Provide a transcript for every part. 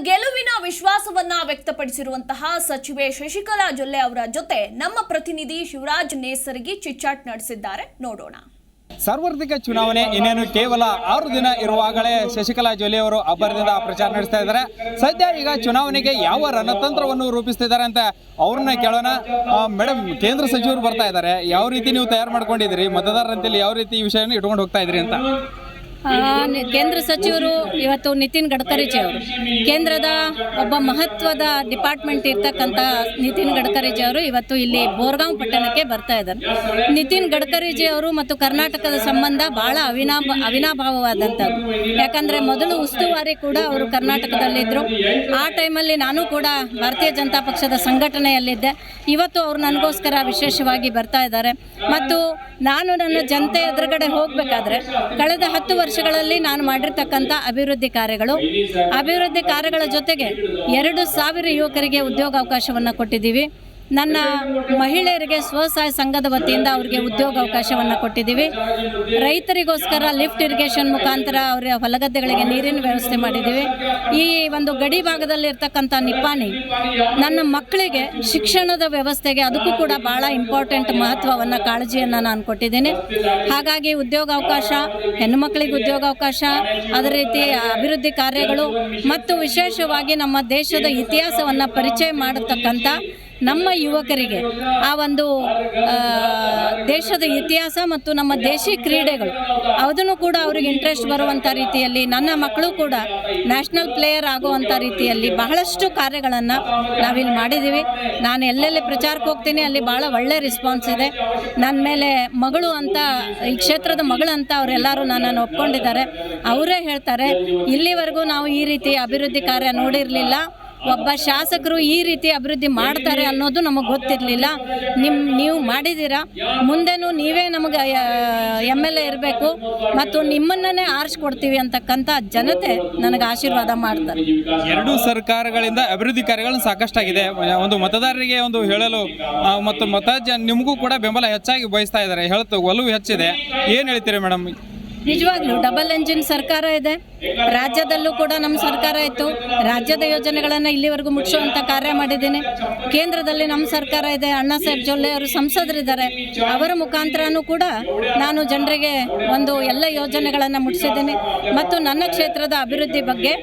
ಗೆಲುವಿನ ವಿಶ್ವಾಸವನ್ನ ವ್ಯಕ್ತಪಡಿಸಿರುವಂತಹ ಸಚಿವೆ ಶಶಿಕಲಾ ಜೊಲ್ಲೆ ಅವರ ಜೊತೆ ನಮ್ಮ ಪ್ರತಿನಿಧಿ ಶಿವರಾಜ್ ನೇಸರಗಿ ಚಿಟ್ಚಾಟ್ ನಡೆಸಿದ್ದಾರೆ, ನೋಡೋಣ. ಸಾರ್ವತ್ರಿಕ ಚುನಾವಣೆ ಇನ್ನೇನು ಕೇವಲ 6 ದಿನ ಇರುವಾಗಲೇ ಶಶಿಕಲಾ ಜೊಲ್ಲೆ ಅವರು ಅಬ್ಬರದಿಂದ ಪ್ರಚಾರ ನಡೆಸ್ತಾ ಇದ್ದಾರೆ. ಸದ್ಯ ಈಗ ಚುನಾವಣೆಗೆ ಯಾವ ರಣತಂತ್ರವನ್ನು ರೂಪಿಸ್ತಿದ್ದಾರೆ ಅಂತ ಅವ್ರನ್ನ ಕೇಳೋಣ. ಮೇಡಮ್, ಕೇಂದ್ರ ಸಚಿವರು ಬರ್ತಾ ಇದ್ದಾರೆ, ಯಾವ ರೀತಿ ನೀವು ತಯಾರು ಮಾಡ್ಕೊಂಡಿದ್ದೀರಿ? ಮತದಾರರಂತಲ್ಲಿ ಯಾವ ರೀತಿ ಈ ವಿಷಯವನ್ನು ಇಟ್ಕೊಂಡು ಹೋಗ್ತಾ ಇದ್ರಿ ಅಂತ? ಕೇಂದ್ರ ಸಚಿವರು ಇವತ್ತು ನಿತಿನ್ ಗಡ್ಕರಿಜಿ ಅವರು, ಕೇಂದ್ರದ ಒಬ್ಬ ಮಹತ್ವದ ಡಿಪಾರ್ಟ್ಮೆಂಟ್ ಇರ್ತಕ್ಕಂಥ ನಿತಿನ್ ಗಡ್ಕರಿಜಿ ಅವರು ಇವತ್ತು ಇಲ್ಲಿ ಬೋರ್ಗಾಂವ್ ಪಟ್ಟಣಕ್ಕೆ ಬರ್ತಾ ಇದ್ದಾರೆ. ನಿತಿನ್ ಗಡ್ಕರಿಜಿ ಅವರು ಮತ್ತು ಕರ್ನಾಟಕದ ಸಂಬಂಧ ಬಹಳ ಅವಿನಾಭಾವವಾದಂಥದ್ದು. ಯಾಕಂದರೆ ಮೊದಲು ಉಸ್ತುವಾರಿ ಕೂಡ ಅವರು ಕರ್ನಾಟಕದಲ್ಲಿದ್ದರು. ಆ ಟೈಮಲ್ಲಿ ನಾನು ಕೂಡ ಭಾರತೀಯ ಜನತಾ ಪಕ್ಷದ ಸಂಘಟನೆಯಲ್ಲಿದ್ದೆ. ಇವತ್ತು ಅವರು ನನಗೋಸ್ಕರ ವಿಶೇಷವಾಗಿ ಬರ್ತಾ ಇದ್ದಾರೆ. ಮತ್ತು ನಾನು ನನ್ನ ಜನತೆ ಎದುರುಗಡೆ ಹೋಗಬೇಕಾದ್ರೆ ಕಳೆದ 10 ವರ್ಷಗಳಲ್ಲಿ ನಾನು ಮಾಡಿರ್ತಕ್ಕಂಥ ಅಭಿವೃದ್ಧಿ ಕಾರ್ಯಗಳ ಜೊತೆಗೆ 2,000 ಯುವಕರಿಗೆ ಉದ್ಯೋಗಾವಕಾಶವನ್ನು ಕೊಟ್ಟಿದ್ದೀವಿ. ನನ್ನ ಮಹಿಳೆಯರಿಗೆ ಸ್ವಸಹಾಯ ಸಂಘದ ವತಿಯಿಂದ ಅವರಿಗೆ ಉದ್ಯೋಗಾವಕಾಶವನ್ನು ಕೊಟ್ಟಿದ್ದೀವಿ. ರೈತರಿಗೋಸ್ಕರ ಲಿಫ್ಟ್ ಇರಿಗೇಷನ್ ಮುಖಾಂತರ ಅವರ ಹೊಲಗದ್ದೆಗಳಿಗೆ ನೀರಿನ ವ್ಯವಸ್ಥೆ ಮಾಡಿದ್ದೀವಿ. ಈ ಒಂದು ಗಡಿ ಭಾಗದಲ್ಲಿರ್ತಕ್ಕಂಥ ನಿಪ್ಪಾಣಿ ನನ್ನ ಮಕ್ಕಳಿಗೆ ಶಿಕ್ಷಣದ ವ್ಯವಸ್ಥೆಗೆ ಅದಕ್ಕೂ ಕೂಡ ಭಾಳ ಇಂಪಾರ್ಟೆಂಟ್ ಮಹತ್ವವನ್ನು ಕಾಳಜಿಯನ್ನು ನಾನು ಕೊಟ್ಟಿದ್ದೀನಿ. ಹಾಗಾಗಿ ಉದ್ಯೋಗಾವಕಾಶ, ಹೆಣ್ಣು ಮಕ್ಕಳಿಗೆ ಉದ್ಯೋಗಾವಕಾಶ, ಅದೇ ರೀತಿ ಅಭಿವೃದ್ಧಿ ಕಾರ್ಯಗಳು ಮತ್ತು ವಿಶೇಷವಾಗಿ ನಮ್ಮ ದೇಶದ ಇತಿಹಾಸವನ್ನು ಪರಿಚಯ ಮಾಡತಕ್ಕಂಥ ನಮ್ಮ ಯುವಕರಿಗೆ ಆ ಒಂದು ದೇಶದ ಇತಿಹಾಸ ಮತ್ತು ನಮ್ಮ ದೇಶಿ ಕ್ರೀಡೆಗಳು ಅದನ್ನು ಕೂಡ ಅವರಿಗೆ ಇಂಟ್ರೆಸ್ಟ್ ಬರುವಂಥ ರೀತಿಯಲ್ಲಿ, ನನ್ನ ಮಕ್ಕಳು ಕೂಡ ನ್ಯಾಷನಲ್ ಪ್ಲೇಯರ್ ಆಗುವಂಥ ರೀತಿಯಲ್ಲಿ ಬಹಳಷ್ಟು ಕಾರ್ಯಗಳನ್ನು ನಾವಿಲ್ಲಿ ಮಾಡಿದ್ದೀವಿ. ನಾನು ಎಲ್ಲೆಲ್ಲಿ ಪ್ರಚಾರಕ್ಕೆ ಹೋಗ್ತೀನಿ ಅಲ್ಲಿ ಭಾಳ ಒಳ್ಳೆ ರೆಸ್ಪಾನ್ಸ್ ಇದೆ. ನನ್ನ ಮೇಲೆ ಮಗಳು ಅಂತ, ಈ ಕ್ಷೇತ್ರದ ಮಗಳು ಅಂತ ಅವರೆಲ್ಲರೂ ನನ್ನನ್ನು ಒಪ್ಕೊಂಡಿದ್ದಾರೆ. ಅವರೇ ಹೇಳ್ತಾರೆ, ಇಲ್ಲಿವರೆಗೂ ನಾವು ಈ ರೀತಿ ಅಭಿವೃದ್ಧಿ ಕಾರ್ಯ ನೋಡಿರಲಿಲ್ಲ, ಒಬ್ಬ ಶಾಸಕರು ಈ ರೀತಿ ಅಭಿವೃದ್ಧಿ ಮಾಡ್ತಾರೆ ಅನ್ನೋದು ನಮಗೆ ಗೊತ್ತಿರಲಿಲ್ಲ. ನೀವು ಮಾಡಿದ್ದೀರಾ, ಮುಂದೆನೂ ನೀವೇ ನಮಗೆ MLA ಇರಬೇಕು ಮತ್ತು ನಿಮ್ಮನ್ನೇ ಆರಿಸ್ಕೊಡ್ತೀವಿ ಅಂತಕ್ಕಂಥ ಜನತೆ ನನಗೆ ಆಶೀರ್ವಾದ ಮಾಡ್ತಾರೆ. 2 ಸರ್ಕಾರಗಳಿಂದ ಅಭಿವೃದ್ಧಿ ಕಾರ್ಯಗಳು ಸಾಕಷ್ಟಾಗಿದೆ. ಒಂದು ಮತದಾರರಿಗೆ ಒಂದು ಹೇಳಲು ಮತ್ತು ನಿಮಗೂ ಕೂಡ ಬೆಂಬಲ ಹೆಚ್ಚಾಗಿ ಬಯಸ್ತಾ ಇದ್ದಾರೆ, ಒಲವು ಹೆಚ್ಚಿದೆ. ಏನು ಹೇಳ್ತೀರಿ ಮೇಡಮ್? ನಿಜವಾಗ್ಲೂ ಡಬಲ್ ಎಂಜಿನ್ ಸರ್ಕಾರ ಇದೆ. ರಾಜ್ಯದಲ್ಲೂ ಕೂಡ ನಮ್ಮ ಸರ್ಕಾರ ಇತ್ತು. ರಾಜ್ಯದ ಯೋಜನೆಗಳನ್ನು ಇಲ್ಲಿವರೆಗೂ ಮುಗಿಸುವಂಥ ಕಾರ್ಯ ಮಾಡಿದ್ದೀನಿ. ಕೇಂದ್ರದಲ್ಲಿ ನಮ್ಮ ಸರ್ಕಾರ ಇದೆ. ಅಣ್ಣಾ ಸಾಹೇಬ್ ಜೊಲ್ಲೆ ಅವರು ಸಂಸದರಿದ್ದಾರೆ. ಅವರ ಮುಖಾಂತರನೂ ಕೂಡ ನಾನು ಜನರಿಗೆ ಒಂದು ಎಲ್ಲ ಯೋಜನೆಗಳನ್ನು ಮುಟ್ಟಿಸಿದ್ದೀನಿ ಮತ್ತು ನನ್ನ ಕ್ಷೇತ್ರದ ಅಭಿವೃದ್ಧಿ ಬಗ್ಗೆ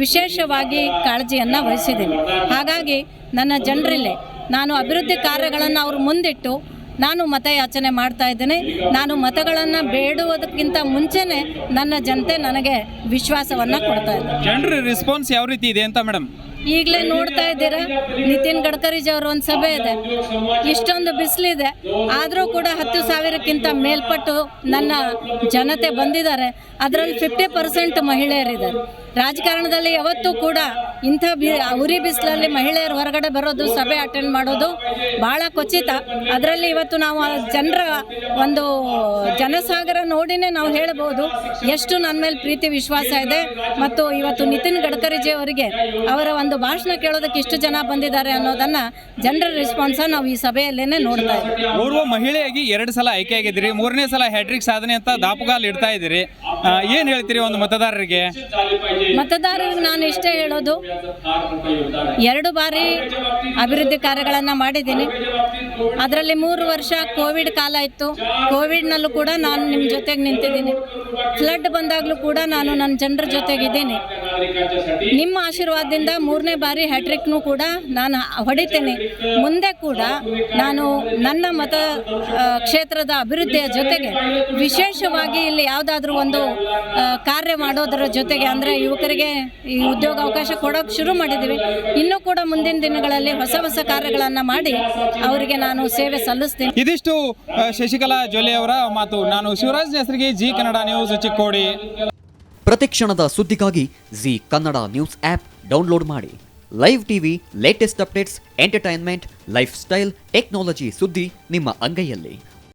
ವಿಶೇಷವಾಗಿ ಕಾಳಜಿಯನ್ನು ವಹಿಸಿದ್ದೀನಿ. ಹಾಗಾಗಿ ನನ್ನ ಜನರಲ್ಲೇ ನಾನು ಅಭಿವೃದ್ಧಿ ಕಾರ್ಯಗಳನ್ನು ಅವರು ಮುಂದಿಟ್ಟು ನಾನು ಮತಯಾಚನೆ ಮಾಡ್ತಾ ಇದ್ದೇನೆ. ನಾನು ಮತಗಳನ್ನು ಬೇಡುವುದಕ್ಕಿಂತ ಮುಂಚೆನೇ ನನ್ನ ಜನತೆ ನನಗೆ ವಿಶ್ವಾಸವನ್ನು ಕೊಡ್ತಾ ಇದ್ದಾರೆ. ಜನರ ರೆಸ್ಪಾನ್ಸ್ ಯಾವ ರೀತಿ ಇದೆ ಅಂತ ಮೇಡಮ್? ಈಗಲೇ ನೋಡ್ತಾ ಇದ್ದೀರಾ, ನಿತಿನ್ ಗಡ್ಕರಿಜಿ ಅವರ ಒಂದು ಸಭೆ ಇದೆ, ಇಷ್ಟೊಂದು ಬಿಸಿಲಿದೆ, ಆದರೂ ಕೂಡ 10,000ಕ್ಕಿಂತ ಮೇಲ್ಪಟ್ಟು ನನ್ನ ಜನತೆ ಬಂದಿದ್ದಾರೆ. ಅದರಲ್ಲಿ 50% ಮಹಿಳೆಯರಿದ್ದಾರೆ. ರಾಜಕಾರಣದಲ್ಲಿ ಯಾವತ್ತೂ ಕೂಡ ಇಂಥ ಉರಿ ಬಿಸಿಲಲ್ಲಿ ಮಹಿಳೆಯರು ಹೊರಗಡೆ ಬರೋದು, ಸಭೆ ಅಟೆಂಡ್ ಮಾಡೋದು ಭಾಳ ಕ್ವಚಿತ. ಅದರಲ್ಲಿ ಇವತ್ತು ನಾವು ಜನರ ಒಂದು ಜನಸಾಗರ ನೋಡಿನೇ ನಾವು ಹೇಳ್ಬೋದು ಎಷ್ಟು ನನ್ನ ಮೇಲೆ ಪ್ರೀತಿ ವಿಶ್ವಾಸ ಇದೆ. ಮತ್ತು ಇವತ್ತು ನಿತಿನ್ ಗಡ್ಕರಿಜಿ ಅವರಿಗೆ ಅವರ ಒಂದು ಭಾಷಣ ಕೇಳೋದಕ್ಕೆ ಇಷ್ಟು ಜನ ಬಂದಿದ್ದಾರೆ ಅನ್ನೋದನ್ನು ಜನರ ರೆಸ್ಪಾನ್ಸ್ ನಾವು ಈ ಸಭೆಯಲ್ಲೇನೆ ನೋಡ್ತಾ ಇದ್ದೀವಿ. ಓರ್ವ ಮಹಿಳೆಯಾಗಿ 2 ಸಲ ಆಯ್ಕೆಯಾಗಿದ್ದೀರಿ, 3ನೇ ಸಲ ಹ್ಯಾಟ್ರಿಕ್ ಸಾಧನೆ ಅಂತ ದಾಪುಗಾಲು ಇಡ್ತಾ ಇದ್ದೀರಿ. ಏನು ಹೇಳ್ತೀರಿ ಒಂದು ಮತದಾರರಿಗೆ? ಮತದಾರರಿಗೆ ನಾನು ಇಷ್ಟೇ ಹೇಳೋದು, 2 ಬಾರಿ ಅಭಿವೃದ್ಧಿ ಕಾರ್ಯಗಳನ್ನು ಮಾಡಿದ್ದೀನಿ. ಅದರಲ್ಲಿ 3 ವರ್ಷ ಕೋವಿಡ್ ಕಾಲ ಇತ್ತು. ಕೋವಿಡ್ನಲ್ಲೂ ಕೂಡ ನಾನು ನಿಮ್ಮ ಜೊತೆಗೆ ನಿಂತಿದ್ದೀನಿ. ಫ್ಲಡ್ ಬಂದಾಗಲೂ ಕೂಡ ನಾನು ನನ್ನ ಜನರ ಜೊತೆಗಿದ್ದೀನಿ. ನಿಮ್ಮ ಆಶೀರ್ವಾದದಿಂದ 3ನೇ ಬಾರಿ ಹ್ಯಾಟ್ರಿಕ್ನೂ ಕೂಡ ನಾನು ಹೊಡಿತೇನೆ. ಮುಂದೆ ಕೂಡ ನಾನು ನನ್ನ ಮತ ಕ್ಷೇತ್ರದ ಅಭಿವೃದ್ಧಿಯ ಜೊತೆಗೆ ವಿಶೇಷವಾಗಿ ಇಲ್ಲಿ ಯಾವುದಾದ್ರೂ ಒಂದು ಕಾರ್ಯ ಮಾಡೋದರ ಜೊತೆಗೆ, ಅಂದರೆ ಯುವಕರಿಗೆ ಈ ಉದ್ಯೋಗ ಅವಕಾಶ ಕೊಡೋಕೆ ಶುರು ಮಾಡಿದ್ದೀವಿ. ಇನ್ನೂ ಕೂಡ ಮುಂದಿನ ದಿನಗಳಲ್ಲಿ ಹೊಸ ಕಾರ್ಯಗಳನ್ನು ಮಾಡಿ ಅವರಿಗೆ ನಾನು ಸೇವೆ ಸಲ್ಲಿಸ್ತೀನಿ. ಇದಿಷ್ಟು ಶಶಿಕಲಾ ಜೊಲ್ಲೆ ಅವರ ಮಾತು. ನಾನು ಶಿವರಾಜ್ ನೇಸರಗಿ, ಜಿ ಕನ್ನಡ ನ್ಯೂಸ್, ಚಿಕ್ಕೋಡಿ. ಪ್ರತಿಕ್ಷಣದ ಸುದ್ದಿಗಾಗಿ Zee Kannada news app download ಮಾಡಿ. Live TV, latest updates, entertainment, lifestyle, technology ಸುದ್ದಿ ನಿಮ್ಮ ಅಂಗೈಯಲ್ಲಿ.